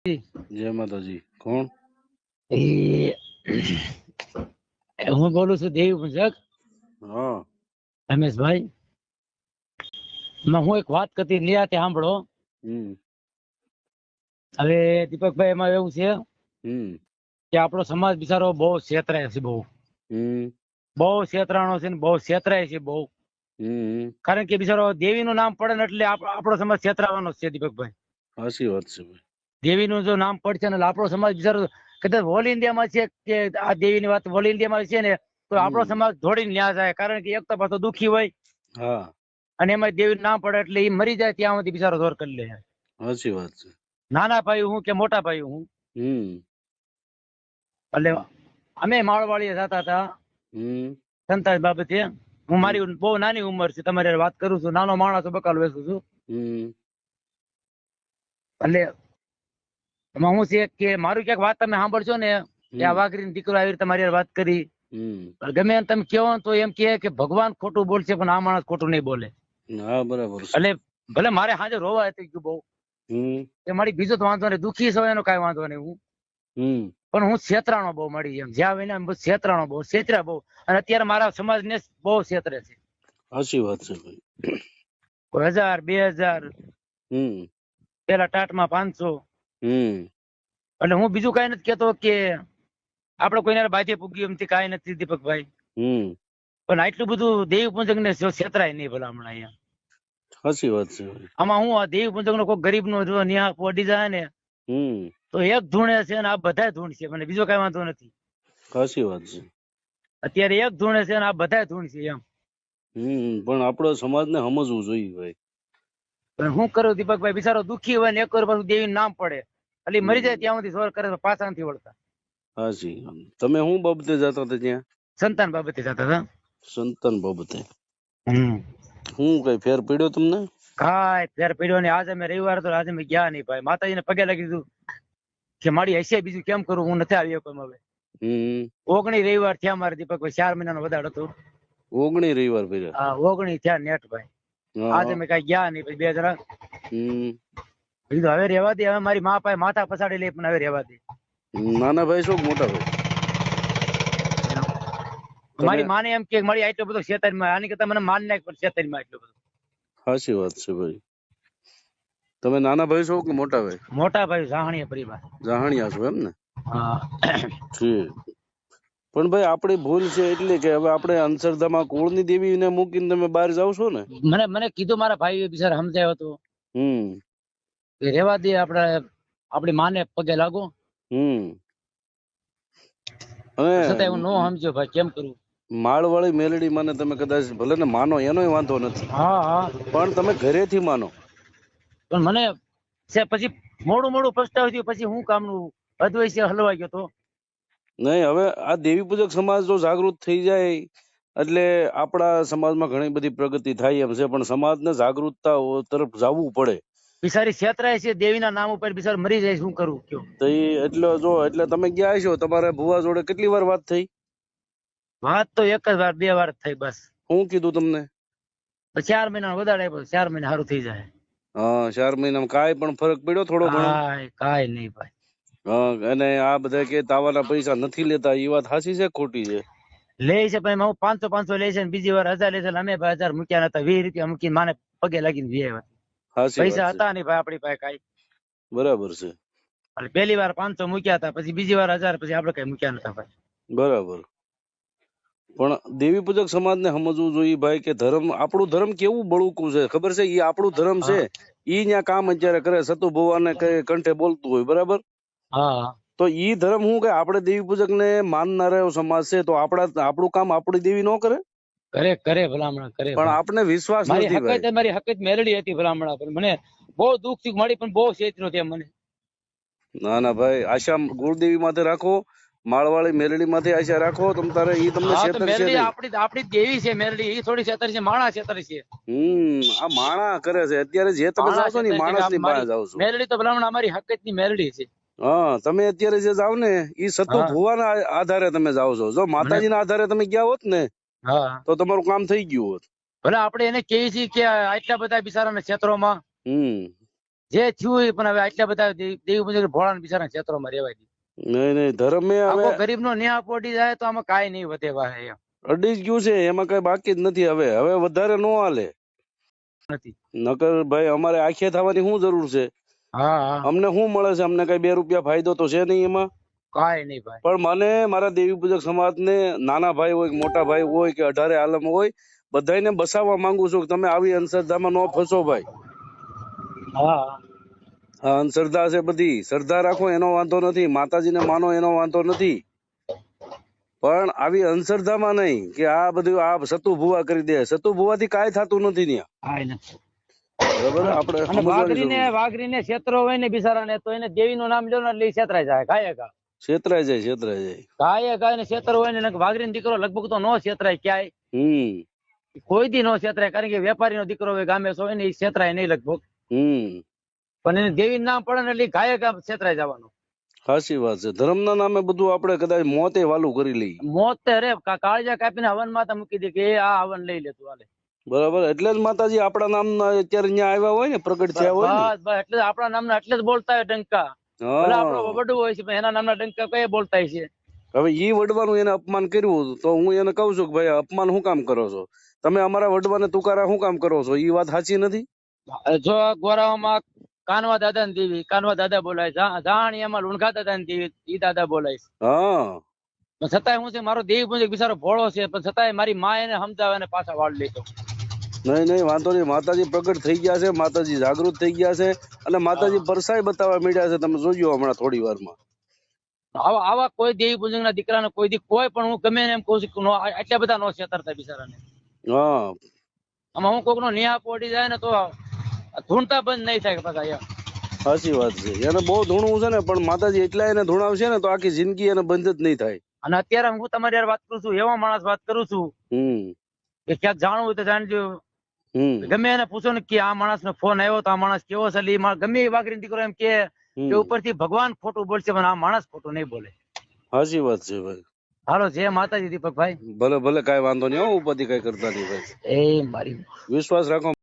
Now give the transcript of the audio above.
જય માતાજી. કોણ? એ હું બોલું છું દેવી પૂજક હા. રમેશભાઈ. હું એક વાત કરતી નિરાતે સાંભળો. હવે દીપકભાઈ એમાં એવું છે કે આપણો સમાજ બિચારો બહુ છેતરાય છે, બહુ છેતરાણો છે ને બહુ છેતરાય છે બહુ. કારણ કે બિચારો દેવીનું નામ પડે ને એટલે આપણો સમાજ છેતરાવાનો છે દીપકભાઈ. સાચી વાત છે ભાઈ. દેવીનું જો નામ પડશે ને આપણો સમાજ બિચારો કદાચ ઓલ ઇન્ડિયામાં છે કે આ દેવીની વાત ઓલ ઇન્ડિયામાં છે ને તો આપણો સમાજ દોડીને ન્યા જાય. કારણ કે એક તો પાછો દુખી હોય, હા, અને એમાં દેવી નામ પડે એટલે એ મરી જાય ત્યાં સુધી બિચારો દોર કરી લે. સાચી વાત છે. નાના ભાઈ હું કે મોટા ભાઈ હું, એટલે અમે માળવાડીએ જતા હતા સંતાસ બાબતે. હું મારી બહુ નાની ઉંમર છે, તમારી વાત કરું છું, નાનો માણસ બકાલ વેચું છું. એટલે એમાં હું છે કે મારું ક્યાંક વાત તમે સાંભળશો ને કે આ વાઘરીનો દીકરો આવી તમારી વાત કરી, ગમે એમ તમે કહો તો એમ કે ભગવાન ખોટું બોલશે પણ આ માણસ ખોટું નહીં બોલે. હા, બરાબર છે. એટલે ભલે મારે હાજર રોવા હતી ગયું બહુ, કે મારી બીજો તો વાંધો નહીં, દુખી છો એનો કઈ વાંધો નહીં હું, પણ હું છેતરાણો બહુ મળી એમ જ્યાં વિના છેતરાણો બહુ, છેતરા બહુ. અને અત્યારે મારા સમાજ ને બહુ છેતરે છે. સાચી વાત છે ભાઈ. 1000 2000 પેલા ટાટમાં 500. એટલે હું બીજું કઈ નથી કેતો કે આપડે કોઈને બાજે પૂગ્યું એમથી કઈ નથી દીપકભાઈ, પણ આટલું બધું દેવી પૂજક ને છેતરાય નહીં ભલા હમણાં અહીંયા. સાચી વાત છે. આમાં હું આ દેવી પૂજક નો કોઈ ગરીબ નો જો ન્યા પડી જાય ને તો એક ધૂણે છે ને આ બધા ધૂણ છે, મને બીજો કઈ વાંધો નથી. સાચી વાત છે. અત્યારે એક ધૂણે છે ને આ બધા ધૂણ છે એમ. પણ આપણો સમાજને સમજવું જોઈએ ભાઈ. પણ હું કરું દીપકભાઈ, બિચારો દુખી હોય ને એક વાર પાછું દેવી નામ પડે એટલે મરી જાય ત્યાં સુધી સોર કરે તો પાછા નથી વળતા. હાજી. તમે શું બાબતે જતા હતા ત્યાં? સંતાન બાબતે જતા હતા. સંતાન બાબતે. હું કઈ ફેર પડ્યો તમને? કાંઈ ફેર પડ્યો નહીં. આજે અમે રવિવાર હતો, આજે અમે ગયા નહીં ભાઈ. માતાજીને પગે લાગી દીધું કે મારી હશે બીજું કેમ કરું, હું નથી આવ્યો કોઈ હવે. 19 રવિવાર થયા મારે દીપકભાઈ, 4 મહિનાનો વધારો હતો. 19 રવિવાર પડ્યા? હા, 19 થયા નેટ ભાઈ. આજે મેં કઈ ગયા નહીં ભાઈ. બે જરા કીધું હવે રહેવા દે, હવે મારી મા પાસે માથા પછાડી લે પણ હવે રહેવા દે. નાના ભાઈ શું મોટા ભાઈ? મારી માને એમ કે મારી આટલો બધો શેતાનમાં, આની કરતા મને માન નાખ પણ શેતાનમાં એટલો બધો. સાચી વાત છે ભાઈ. તમે નાના ભાઈ છો કે મોટા ભાઈ? મોટા ભાઈ, જાહણીયા પરિવાર. જાહણીયા છો એમ ને? હા. પણ ભાઈ આપણી ભૂલ છે એટલે કે હવે આપણે અંધશ્રદ્ધામાં કુળની દેવીને મૂકીને તમે બહાર જાવ છો ને. મને કીધું મારા ભાઈ બિચારા સમજાયો હતો કે રેવા દે, આપણે આપણી માને પગે લાગો. છતાં હું નો સમજ્યો ભાઈ, કેમ કરું? માળવાળી મેલડી માને તમે કદાચ ભલે ને માનો, એનોય વાંધો નથી. હા, પણ તમે ઘરેથી માનો. પણ મને પછી મોડું પસ્તાવ થયું, પછી હું કામનું અદ્વૈત હલવાઈ ગયો તો. નહીં, હવે આ દેવી પૂજક સમાજ જો જાગૃત થઈ જાય એટલે આપણા સમાજમાં ઘણી બધી પ્રગતિ થાય એમ છે. પણ સમાજને જાગૃતતા તરફ જવું પડે. બિચારી છેતરાય છે દેવીના નામ ઉપર, બિચારી મરી જાય, શું કરું કયો? તો એટલે તમે ગયા છો, તમારે ભુવા જોડે કેટલી વાર વાત થઈ? વાત તો એક જ વાર 2 વાર થઈ બસ. શું કીધું તમને? 4 મહિના વધારે આપ્યો, 4 મહિના સારું થઈ જાય. હા, 4 મહિનામાં કાંઈ પણ ફરક પડ્યો થોડો ઘણો? કાંઈ નહીં ભાઈ. હા, અને આ બધા કે તાવાના પૈસા નથી લેતા, એ વાત સાચી છે ખોટી છે? લે છે ભાઈ, હું 500 લે છે, બીજી વાર 1000 લે છે. અમે 1000 મૂક્યા નતા, 20 રૂપિયા મૂકીને માને પગે લાગીને વ્યય. પૈસા હતા નહીં ભાઈ આપણી પાસે કાંઈ. બરાબર છે. એટલે પહેલી વાર 500 મૂક્યા હતા, પછી બીજી વાર 1000, પછી આપણે કઈ મૂક્યા નતા ભાઈ. બરાબર. પણ દેવી પૂજક સમાજને સમજવું જોઈએ ભાઈ કે ધર્મ, આપણું ધર્મ કેવું બળુકું છે ખબર છે? એ આપણું ધર્મ છે, ઈ ત્યાં કામ અત્યારે કરે, સતુ ભુવાને કઈ કંઠે બોલતું હોય, બરાબર? હા. તો ઈ ધર્મ શું કે આપણે દેવી પૂજક ને માનનારો સમાજ છે, તો આપણું કામ આપણી દેવી ન કરે? કરે ભલામણા કરે. પણ આપણે વિશ્વાસ નથી ભાઈ. મારી હકત મેલડી હતી ભલામણા, પણ મને બહુ દુઃખ થી મળી, પણ બહુ છેતરો છે મને. ના ભાઈ, આશા ગુરુદેવી માથે રાખો, માળવાળી મેલડી માથે આશા રાખો. તમ તારે ઈ તમને છેતરશે નહીં. આપણી દેવી છે મેલડી, ઈ થોડી છેતર છે, માણા છેતર છે. આ માણા કરે છે અત્યારે. જે તમે જાવ છો ને માણસ ની પાસે જાવ છો. મેલડી તો ભલામણ અમારી હકત ની મેલડી છે. હા, તમે અત્યારે જે જાવ ને ઈ સતુ ભુવાના આધારે તમે જાવ છો. જો માતાજીના આધારે તમે ગયા હોત ને તો તમારું કામ થઈ ગયું હોત. ભલે આપણે એને કહીએ છીએ કે આટલા બધા બિચારાના ક્ષેત્રોમાં જે થયું એ પણ હવે આટલા બધા દેવી પૂજક ભોળા બિચારા ક્ષેત્રોમાં રહેવાય નહીં નહીં ધર્મ એ હવે ગરીબ નો ન્યાય પોડી જાય તો આમાં કાંઈ નહીં વધે વાહે એમ અડી જ ગયું છે, એમાં કઈ બાકી જ નથી. હવે વધારે નો હાલે. નથી. નકર ભાઈ અમારે આખે થવાની શું જરૂર છે? હા હા અમને શું મળે છે? અમને કઈ 2 રૂપિયા ફાયદો તો છે નહીં એમાં. કાંઈ નહીં ભાઈ. પણ મને મારા દેવી પૂજક સમાજ ને નાના ભાઈ હોય કે મોટા ભાઈ હોય કે 18 આલમ હોય, બધાને બસાવવા માંગુ છું કે તમે આવી અંધશ્રદ્ધામાં ન ફસો ભાઈ. હા આ અંધશ્રદ્ધા છે બધી. શ્રદ્ધા રાખો એનો વાંધો નથી, માતાજીને માનો એનો વાંધો નથી, પણ આવી અંધશ્રદ્ધામાં નહીં કે આ બધું આ સતુ ભુવા કરી દે. સતુ ભુવાથી કાંઈ થતું નથી ત્યાં. કાંઈ નથી. બરાબર, આપણે અને વાઘરીને ક્ષેત્રો હોય ને બિચારાને તો એને દેવીનું નામ લ્યો ને એટલે ઈ છેતરાઈ જાય. છેતરાઈ જાય. કાંઈ ને ક્ષેત્ર હોય ને વાઘરીનો દીકરો લગભગ તો નો છેતરાય ક્યાંય. કોઈ દી નો છેતરાય, કારણ કે વેપારીનો દીકરો હોય ગામે હોય ને એ છેતરાય નહીં લગભગ. પણ એને દેવી નામ પડે ને એટલે ગાયે છેતરાઈ જવાનું. સાચી વાત છે. ધર્મના નામે બધું આપણે કદાચ મોતે વાલું કરી લઈએ. મોત રે કાળજા કાપીને હવન માતા મૂકી દે કે આ હવન લઈ લે તું હાલે. બરાબર, એટલે જ માતાજી આપણા નામના અત્યારે અહીંયા આવ્યા હોય ને, પ્રગટ થયા હોય ને. બસ એટલે આપણા નામના એટલે જ બોલતા હોય ડંકા. ભલે આપણો વડવો હોય છે પણ એના નામના ડંકા કઈ બોલતા છે. હવે ઈ વડવાનું એને અપમાન કર્યું તો હું એને કહું છું કે ભાઈ અપમાન શું કામ કરો છો તમે? અમારા વડવાને તુકારા શું કામ કરો છો? ઈ વાત સાચી નથી. જો ગોરામાં કાનવા દાદા ની દેવી કાનવા દાદા બોલાય, જાણીયામાં લુણખા દાદા ની દેવી ઈ દાદા બોલાય. હા, પણ છતાંય હું છે મારો દેવી પૂજક બિચારો ભોળો છે, પણ છતાંય મારી માં એને સમજાવે ને પાછા વાળ લેતો. નહીં વાંધો નહીં. માતાજી પ્રગટ થઈ ગયા છે, માતાજી જાગૃત થઈ ગયા છે, અને માતાજી પરસાઈ બતાવવા માંડ્યા છે. તમે જોજો હમણાં થોડી વારમાં. આવા કોઈ દેવી પૂજક ના દીકરાને કોઈ દી કોઈ પણ હું ગમે એમ કહું છું આટલા બધા નો છેતરતા બિચારાને. હા, આમાં હું કોક નો ન્યાય પોડી જાય ને તો ધૂણતા બંધ નહીં થાય બધા. સાચી વાત છે. એને બહુ ધૂણવું છે ને, પણ માતાજી એટલા એને ધૂણાવશે ને તો આખી જિંદગી એને બંધ જ નહીં થાય. અને અત્યારે હું તમારી યાર વાત કરું છું, એવા માણસ વાત કરું છું કે ક્યાંક જાણવું હોય તો જાણજો. ગમે એને પૂછો ને કે આ માણસ નો ફોન આવ્યો તો આ માણસ કેવો છે, ગમે એ વાઘરી દીકરો એમ કે ઉપરથી ભગવાન ખોટું બોલશે પણ આ માણસ ખોટું નહીં બોલે. સાચી વાત છે ભાઈ. હાલો, જય માતાજી દીપકભાઈ. ભલે કઈ વાંધો નહીં. ઉપાધિ કઈ કરતા નહીં ભાઈ. એ મારી વિશ્વાસ રાખો.